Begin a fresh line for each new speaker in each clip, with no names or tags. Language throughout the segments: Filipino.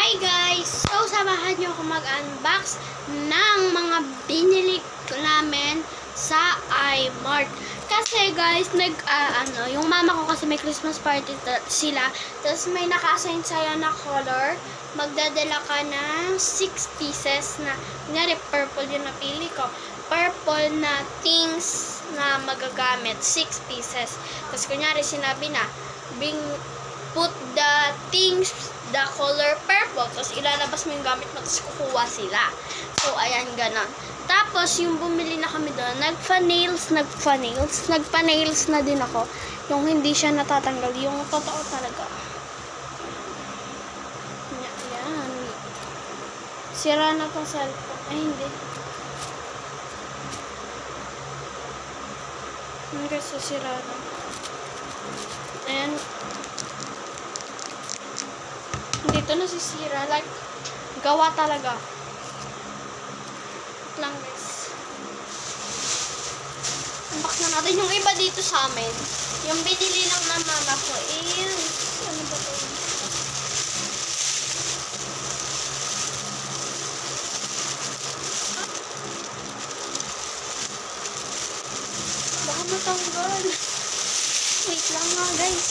Hi guys! So, samahan nyo ako mag-unbox ng mga binili namin sa iMart. Kasi guys, yung mama ko kasi may Christmas party sila. Tapos may naka-assign sa'yo na color. Magdadala ka ng 6 pieces na, kunyari purple yung napili ko. Purple na things na magagamit. 6 pieces. Tapos kunyari sinabi na, put the things, the color purple. Tapos ilalabas mo yung gamit mo, tapos kukuha sila. So, ayan, ganon. Tapos, yung bumili na kami doon, nagpa-nails na din ako. Yung hindi siya natatanggal, yung totoo talaga. Ayan. Sira na tong cellphone. Ay, hindi. Hindi kasi sira na. Ayan. Dito nasisira. Like, gawa talaga. Wait lang guys. Unbox na natin yung iba dito sa amin. Yung binili lang ng mama ko is, ano ba ito? Baka matanggal. Wait lang nga guys.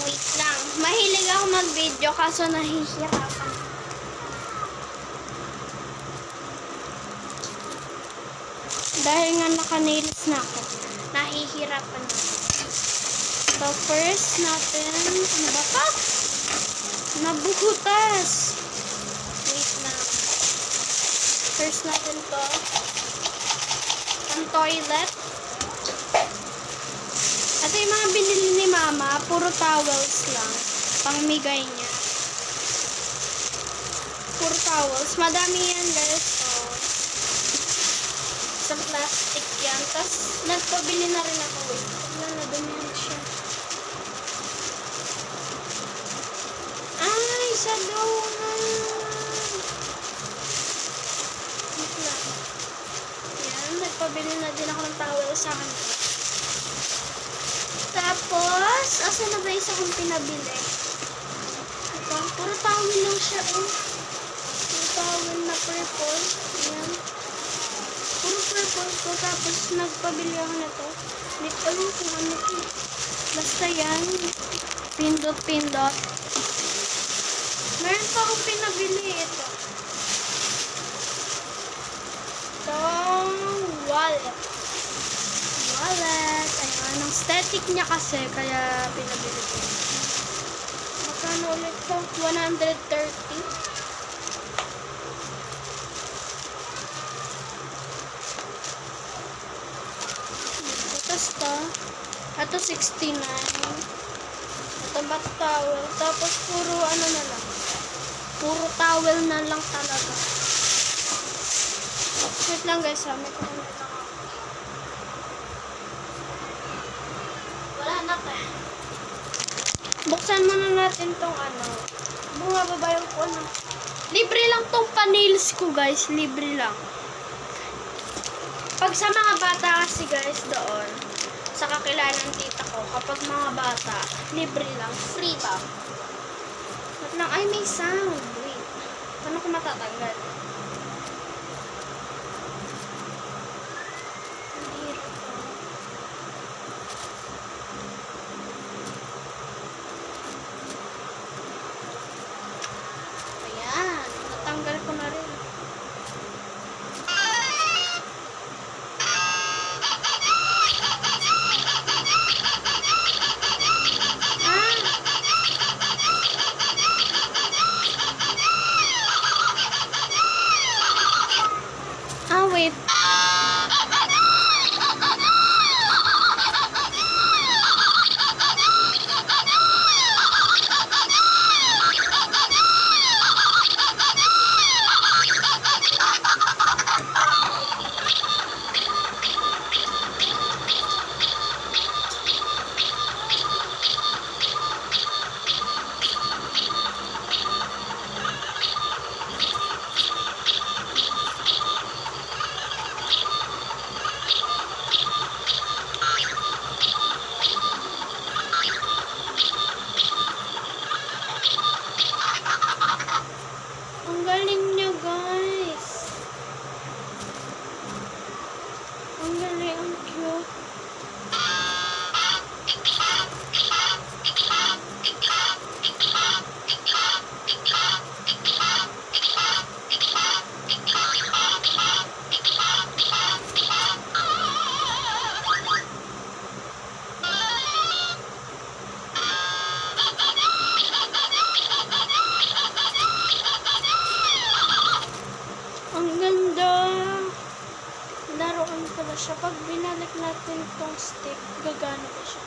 Wait lang. Mahilig ako mag-video kaso nahihirapan. Dahil nga naka-nails na ako. Nahihirapan ako. So, first natin, ano ba pa? Nabuhutas. Wait lang. First natin to. Ang toilet. At yung mga binili ni mama, puro towels lang. Pangmigay niya. Puro towels. Madami yan guys. So, isang plastic yan. Tapos, nagpabili na rin ako. Wait. Wala na, dumihan siya. Ay, sa doon. Wait lang. Yan, nagpabili na din ako ng towel sa akin. Tapos, asa na ba isa kong pinabili? Ito, puro towel lang siya, oh. Puro towel na purple. Ayan. Puro purple ko. Tapos, nagpabili ako na to. Hindi ko alam kung ano to. Basta yan. Pindot-pindot. Meron pa akong pinabili ito. Itong wallet. Ayan, ang static niya kasi, kaya pinabili ko. Magkano ulit ito? 130. Tapos ito. Ito 69. Ito bath towel. Tapos puro ano na lang. Puro towel na lang talaga. Wait lang guys, may kukunin lang. Buksan muna natin tong ano. Bumababa yung ko ano. Libre lang tong pa-nails ko guys. Libre lang. Pag sa mga bata kasi guys doon, sa kakilanang tita ko, kapag mga bata, libre lang. Free ba? At lang, ay may sound. Wait. Paano ko matatanggal? Natanggal ko na rin. natin tong stick. Gagana ba siya?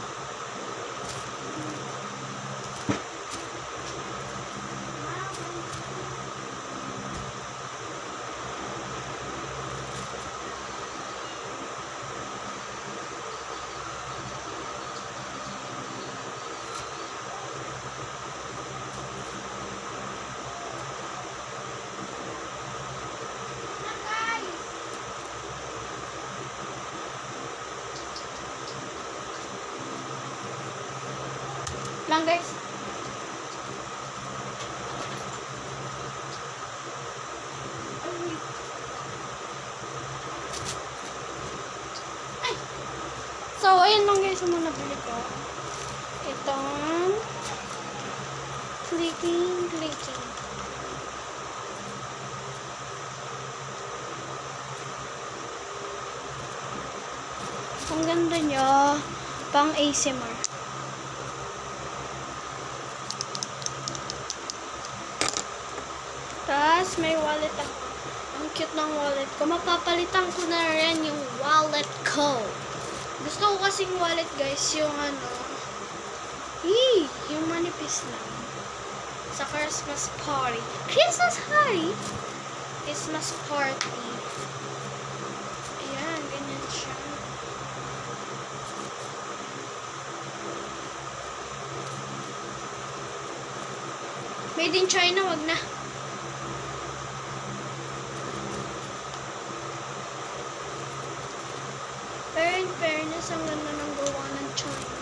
Lang guys. Ay. So, ayun lang guys yung mga nabili ko. Itong clicking. Ang ganda niya. Pang ASMR. Tapos, may wallet ako. Ang cute ng wallet ko. Mapapalitan ko na rin yung wallet ko. Gusto ko kasing wallet, guys, yung yung manipis lang. Sa Christmas party. Christmas party? Christmas party. Ayan, ganyan siya. Made in China, wag na. Pero in fairness, ang ganda ng gawa ng China.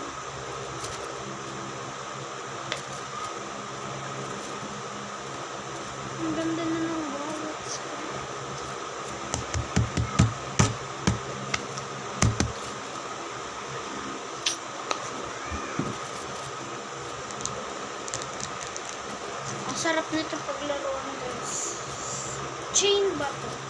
Ang ganda na ng wallets ko. Ang sarap nito paglaruan, guys. Chain ba to?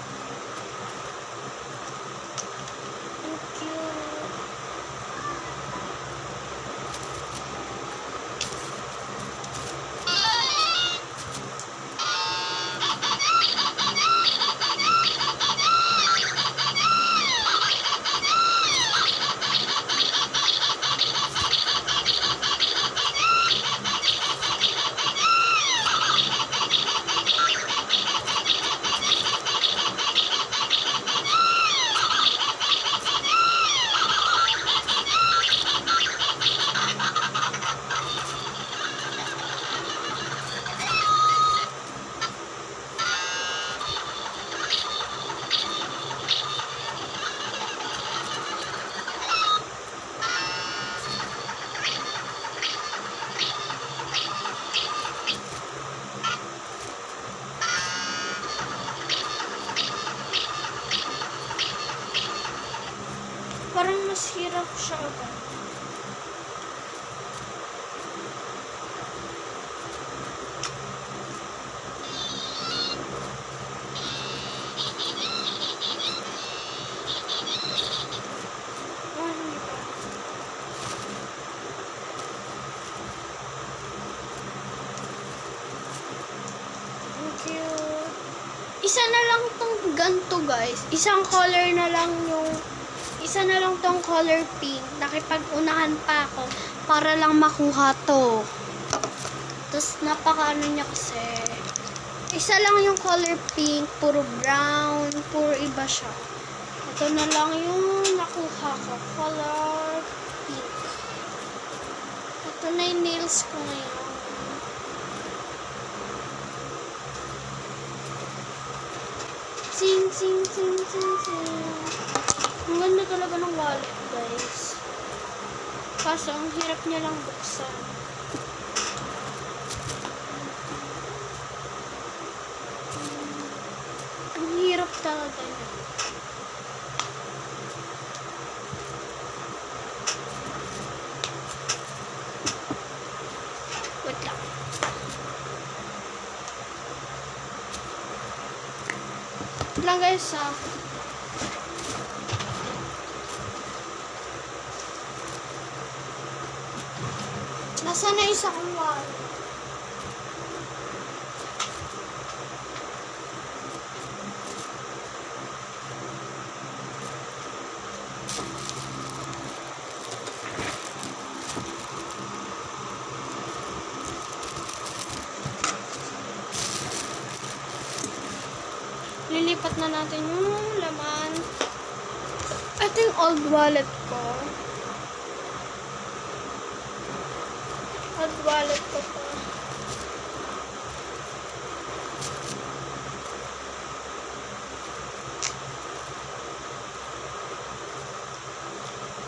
Parang mas hirap siya agad. Hindi pa. Thank you. Isa na lang tong ganto, guys. Isa na lang tong color pink. Nakipag-unahan pa ako para lang makuha to. Tapos napakaano niya kasi. Isa lang yung color pink, puro brown, puro iba siya. Ito na lang yung nakuha ko, color pink. Ito na yung nails ko ngayon. Sing, sing, sing, sing, sing. Ang ganda talaga ng wallet, guys. Kaso, ang hirap niya lang buksan. Ang hirap talaga niya. Wait lang. Wait lang, guys, Nasaan na isa kong wallet? Ilipat na natin yung laman. Ito yung old wallet ko. Old wallet ko pa.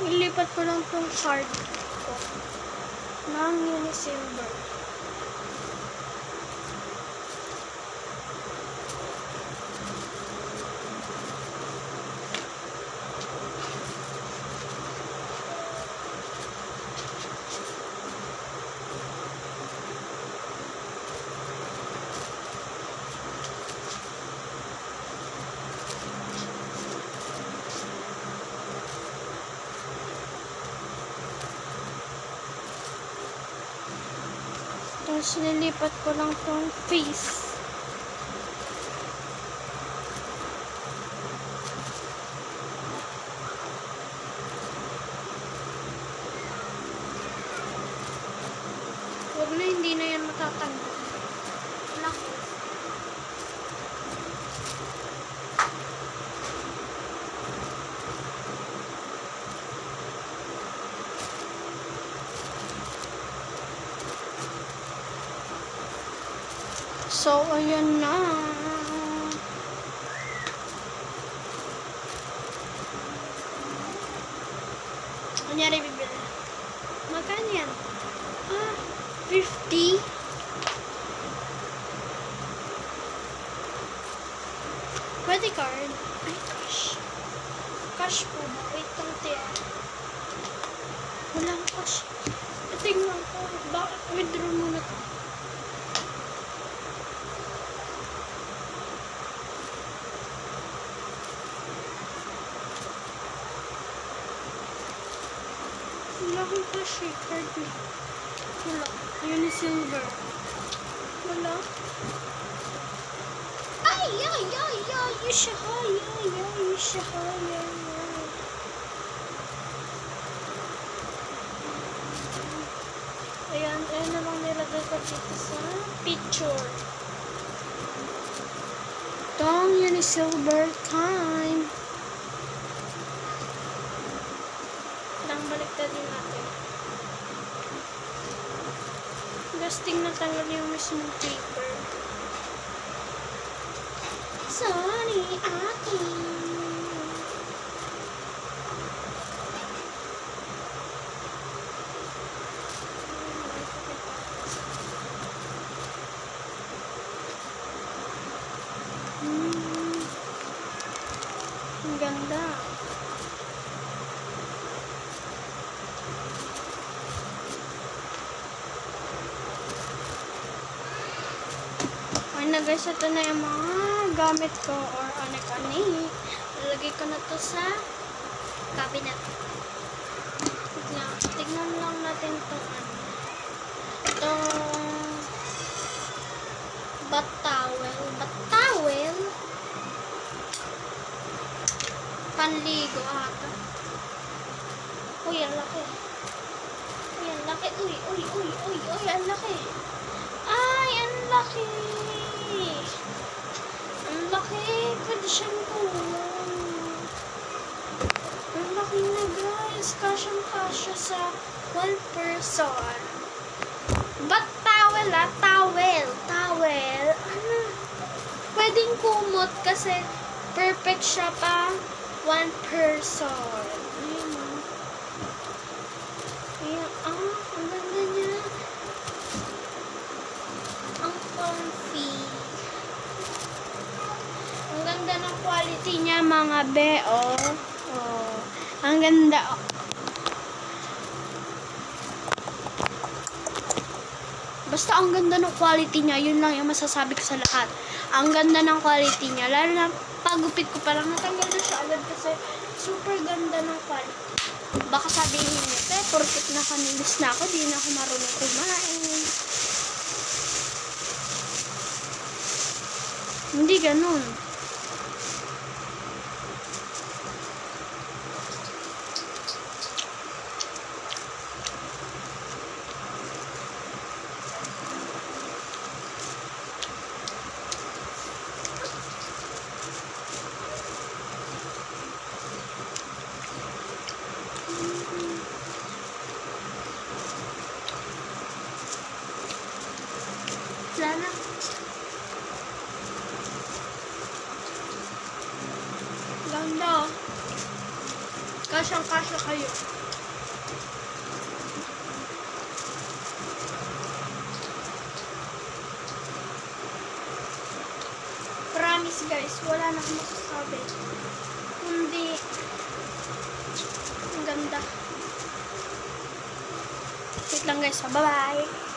Ilipat ko lang tong card ko ng Unisilver. Tapos nilipat ko lang tong face. Huwag na, hindi na yan matatanggal. Naku. So, ayan na. Kunyari, bibili. Magkano yan? 50. Pwede card. Ay, cash. Cash po ba? Wait lang, tiya. Walang cash. Tingnan ko. Withdraw muna to. Wala akong cash eh. Card eh. Wala. Unisilver. Wala. Ay! Ayan na lang nilagay ko dito sa picture. Itong Unisilver time. Lang baliktad din natin. Gasting na tanggal yung mismong paper. Sorry, ate. Ang ganda. Na guys, ito na yung mga gamit ko or anik-anik. Lalagay ko na to sa cabinet. Tignan lang natin itong itong bath towel. Panligo ata. Uy, ang laki. Uy, ang laki. Uy, ang laki. Ay, ang laki. Ang laki. Pwede siyang tulong. Ang laki na guys. Kasyang-kasya sa one person. But towel towel. Ano? Pwedeng kumot kasi perfect siya pa one person. Ayan o. Ayan. Ang ganda niya. Ang comfy. Ang ganda ng quality niya mga be, oh. Ang ganda, oh. Basta ang ganda ng quality niya, yun lang yung masasabi ko sa lahat. Ang ganda ng quality niya. Lalo na pagupit ko pa lang, natanggal na siya agad kasi super ganda ng quality. Baka sabihin niyo, porkit nakanilis na ako, di na ako marunong kumain. Hindi ganun. Wala na. Ganda. Kasyang-kasya kayo. Promise guys, wala na akong masasabi. Kundi, ang ganda. Wait lang guys, bye-bye.